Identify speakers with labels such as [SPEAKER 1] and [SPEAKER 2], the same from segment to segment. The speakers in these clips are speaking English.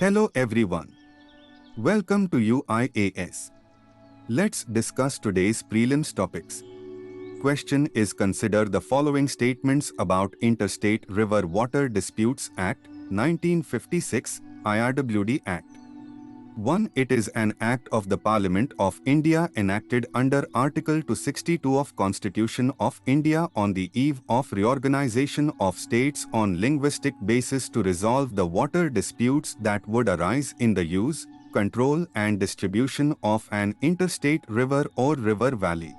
[SPEAKER 1] Hello everyone. Welcome to UIAS. Let's discuss today's prelims topics. Question is: consider the following statements about Interstate River Water Disputes Act 1956 IRWD Act. 1. It is an act of the Parliament of India enacted under Article 262 of Constitution of India on the eve of reorganization of states on linguistic basis to resolve the water disputes that would arise in the use, control and distribution of an interstate river or river valley.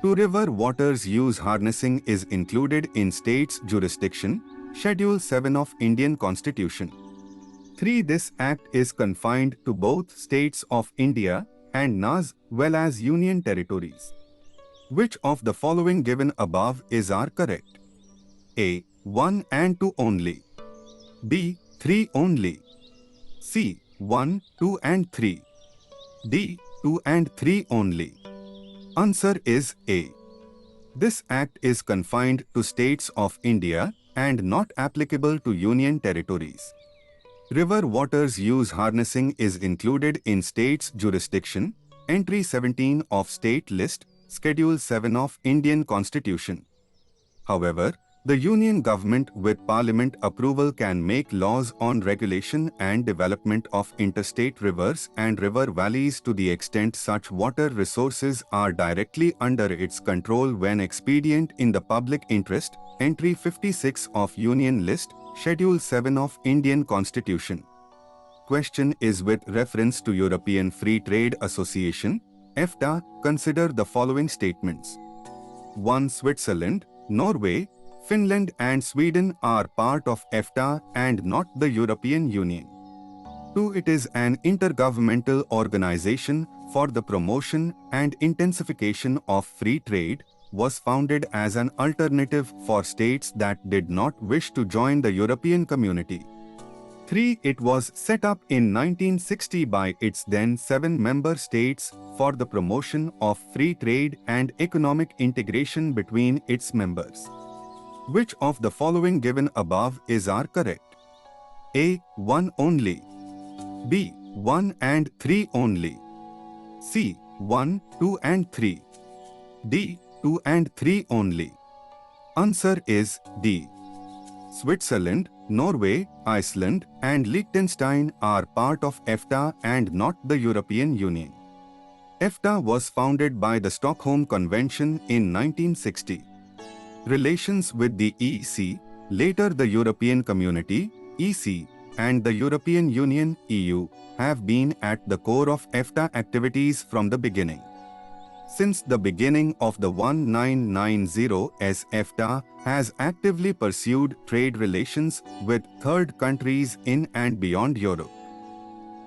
[SPEAKER 1] 2. River waters use harnessing is included in state's jurisdiction, Schedule 7 of Indian Constitution. 3. This act is confined to both states of India and as well as union territories. Which of the following given above is correct? A. 1 and 2 only. B. 3 only. C. 1, 2 and 3. D. 2 and 3 only. Answer is A. This act is confined to states of India and not applicable to union territories. River waters use harnessing is included in state's jurisdiction, Entry 17 of State List, Schedule 7 of Indian Constitution. However, the Union Government with Parliament approval can make laws on regulation and development of interstate rivers and river valleys to the extent such water resources are directly under its control when expedient in the public interest, Entry 56 of Union List, Schedule 7 of Indian Constitution. Question is with reference to European Free Trade Association, EFTA, consider the following statements. 1. Switzerland, Norway, Finland and Sweden are part of EFTA and not the European Union. 2. It is an intergovernmental organization for the promotion and intensification of free trade, was founded as an alternative for states that did not wish to join the European Community. 3. It was set up in 1960 by its then 7 member states for the promotion of free trade and economic integration between its members. Which of the following given above is correct? A. 1 only. B. 1 and 3 only. C. 1, 2 and 3. D. 2 and 3 only. Answer is D. Switzerland, Norway, Iceland and Liechtenstein are part of EFTA and not the European Union. EFTA was founded by the Stockholm Convention in 1960. Relations with the EC, later the European Community, EC, and the European Union, EU, have been at the core of EFTA activities from the beginning. Since the beginning of the 1990s, EFTA has actively pursued trade relations with third countries in and beyond Europe.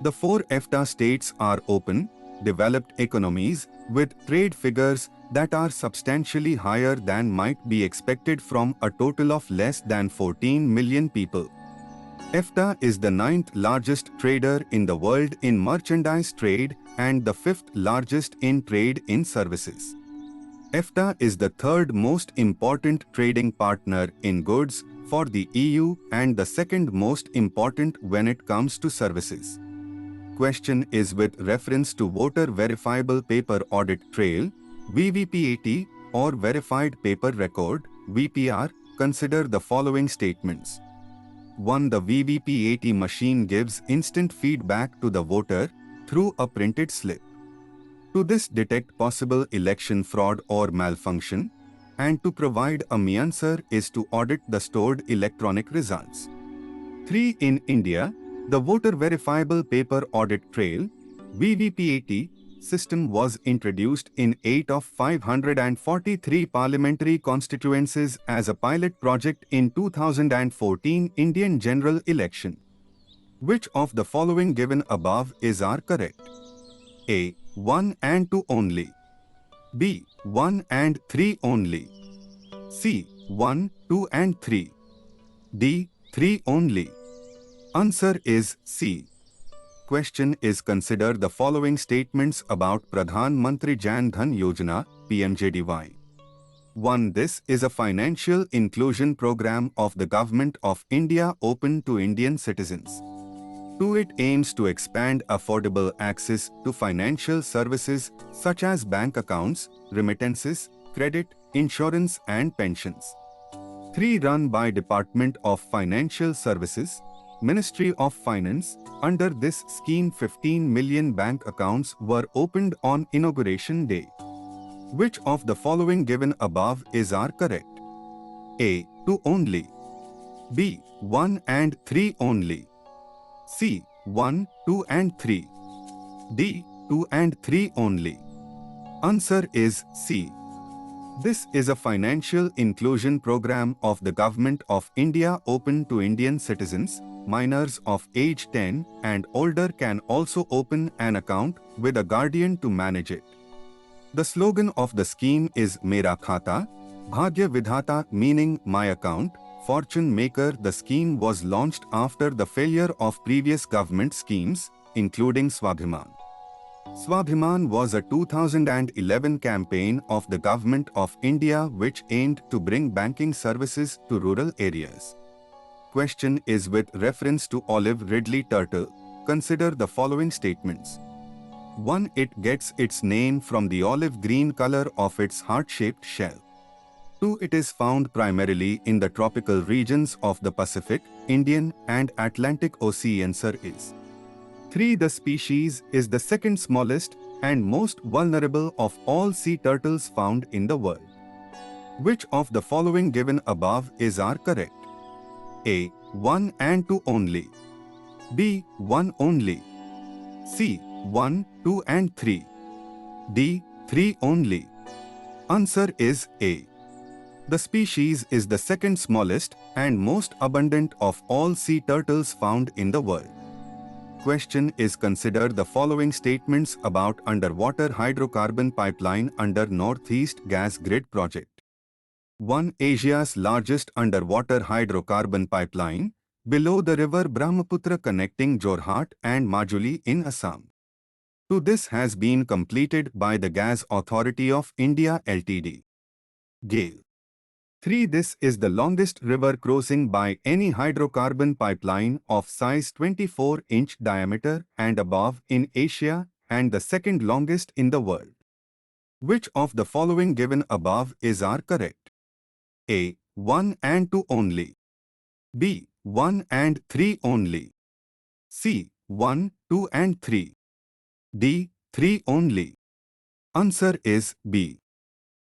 [SPEAKER 1] The 4 EFTA states are open, developed economies with trade figures that are substantially higher than might be expected from a total of less than 14 million people. EFTA is the 9th largest trader in the world in merchandise trade and the 5th largest in trade in services. EFTA is the 3rd most important trading partner in goods for the EU and the 2nd most important when it comes to services. Question is with reference to Voter Verifiable Paper Audit Trail, VVPAT, or Verified Paper Record, VPR, consider the following statements. 1. The VVPAT machine gives instant feedback to the voter through a printed slip. To this detect possible election fraud or malfunction, and to provide a answer is to audit the stored electronic results. 3. In India, the Voter Verifiable Paper Audit Trail, VVPAT, system was introduced in 8 of 543 parliamentary constituencies as a pilot project in 2014 Indian general election. Which of the following given above is correct? A. 1 and 2 only. B. 1 and 3 only. C. 1, 2 and 3. D. 3 only. Answer is C. Question is consider the following statements about Pradhanmantri Jandhan Yojana, PMJDY. 1. This is a financial inclusion program of the Government of India open to Indian citizens. 2. It aims to expand affordable access to financial services such as bank accounts, remittances, credit, insurance and pensions. 3. Run by Department of Financial Services, Ministry of Finance. Under this scheme, 15 million bank accounts were opened on inauguration day. Which of the following given above are correct? A. 2 only. B. 1 and 3 only. C. 1, 2 and 3. D. 2 and 3 only. Answer is C. This is a financial inclusion program of the Government of India open to Indian citizens. Minors of age 10 and older can also open an account with a guardian to manage it. The slogan of the scheme is Mera Khata, Bhagya Vidhata, meaning my account, fortune maker. The scheme was launched after the failure of previous government schemes, including Swabhiman. Swabhiman was a 2011 campaign of the Government of India which aimed to bring banking services to rural areas. Question is with reference to olive Ridley turtle. Consider the following statements. 1. It gets its name from the olive green color of its heart-shaped shell. 2. It is found primarily in the tropical regions of the Pacific, Indian and Atlantic Ocean. Answer is 3. The species is the second smallest and most vulnerable of all sea turtles found in the world. Which of the following given above are correct? A. 1 and 2 only. B. 1 only. C. 1, 2 and 3. D. 3 only. Answer is A. The species is the second smallest and most abundant of all sea turtles found in the world. Question is consider the following statements about underwater hydrocarbon pipeline under Northeast Gas Grid project. 1. Asia's largest underwater hydrocarbon pipeline, below the river Brahmaputra connecting Jorhat and Majuli in Assam. 2. This has been completed by the Gas Authority of India Ltd. GAIL. 3. This is the longest river crossing by any hydrocarbon pipeline of size 24-inch diameter and above in Asia and the second longest in the world. Which of the following given above are correct? A. 1 and 2 only. B. 1 and 3 only. C. 1, 2 and 3. D. 3 only. Answer is B.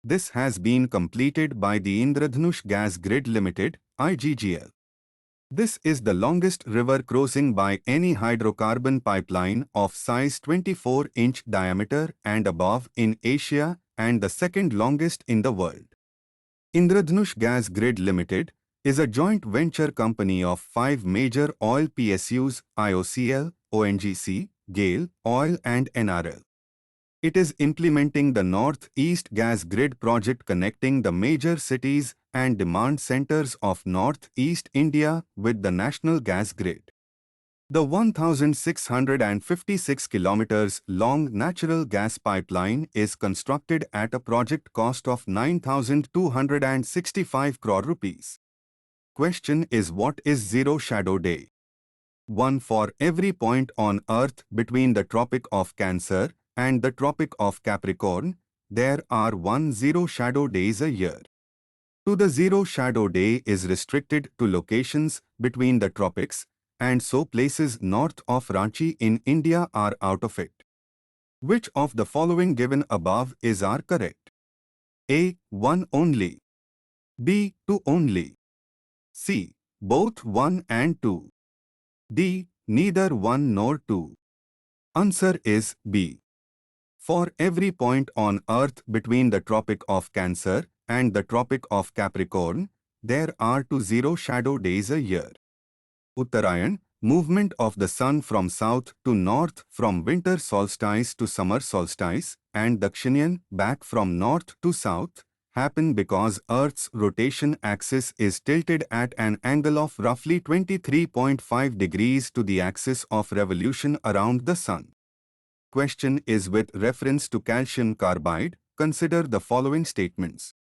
[SPEAKER 1] This has been completed by the Indradhanush Gas Grid Limited, IGGL. This is the longest river crossing by any hydrocarbon pipeline of size 24-inch diameter and above in Asia and the second longest in the world. Indradhanush Gas Grid Limited is a joint venture company of 5 major oil PSUs, IOCL, ONGC, GAIL, Oil and NRL. It is implementing the North-East Gas Grid project connecting the major cities and demand centers of North-East India with the national gas grid. The 1,656 kilometers long natural gas pipeline is constructed at a project cost of 9,265 crore rupees. Question is what is zero shadow day? 1. For every point on Earth between the Tropic of Cancer and the Tropic of Capricorn, there are 1 zero shadow days a year. 2. The zero shadow day is restricted to locations between the tropics, and so places north of Ranchi in India are out of it. Which of the following given above are correct? A. 1 only. B. 2 only. C. Both 1 and 2. D. Neither 1 nor 2. Answer is B. For every point on Earth between the Tropic of Cancer and the Tropic of Capricorn, there are 2 zero shadow days a year. Uttarayan, movement of the sun from south to north from winter solstice to summer solstice, and Dakshinayan, back from north to south, happen because Earth's rotation axis is tilted at an angle of roughly 23.5 degrees to the axis of revolution around the sun. Question is with reference to calcium carbide. Consider the following statements.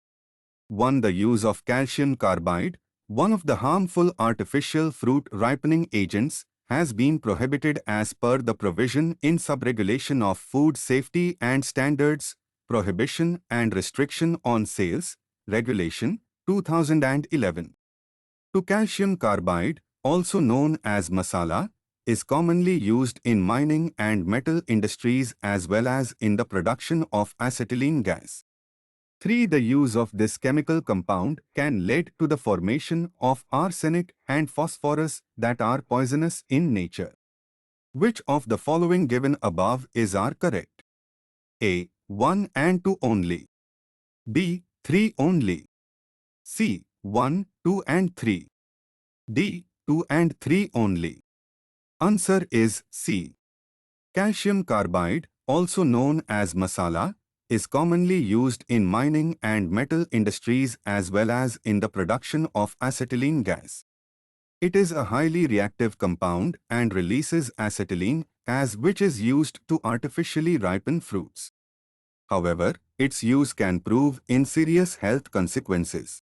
[SPEAKER 1] 1. The use of calcium carbide, one of the harmful artificial fruit ripening agents, has been prohibited as per the provision in Sub-Regulation of Food Safety and Standards, Prohibition and Restriction on Sales, Regulation, 2011. To calcium carbide, also known as masala, is commonly used in mining and metal industries as well as in the production of acetylene gas. 3. The use of this chemical compound can lead to the formation of arsenic and phosphorus that are poisonous in nature. Which of the following given above are correct? A. 1 and 2 only. B. 3 only. C. 1, 2 and 3. D. 2 and 3 only. Answer is C. Calcium carbide, also known as masala, is commonly used in mining and metal industries as well as in the production of acetylene gas. It is a highly reactive compound and releases acetylene gas, which is used to artificially ripen fruits. However, its use can prove in serious health consequences.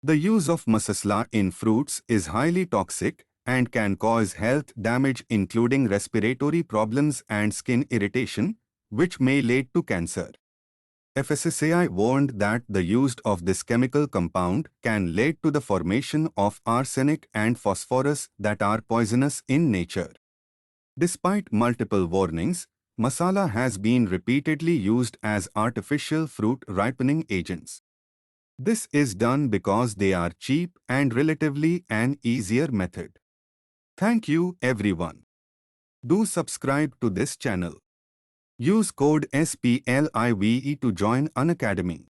[SPEAKER 1] The use of masala in fruits is highly toxic and can cause health damage including respiratory problems and skin irritation, which may lead to cancer. FSSAI warned that the use of this chemical compound can lead to the formation of arsenic and phosphorus that are poisonous in nature. Despite multiple warnings, masala has been repeatedly used as artificial fruit ripening agents. This is done because they are cheap and relatively an easier method. Thank you, everyone. Do subscribe to this channel. Use code SPLIVE to join Unacademy.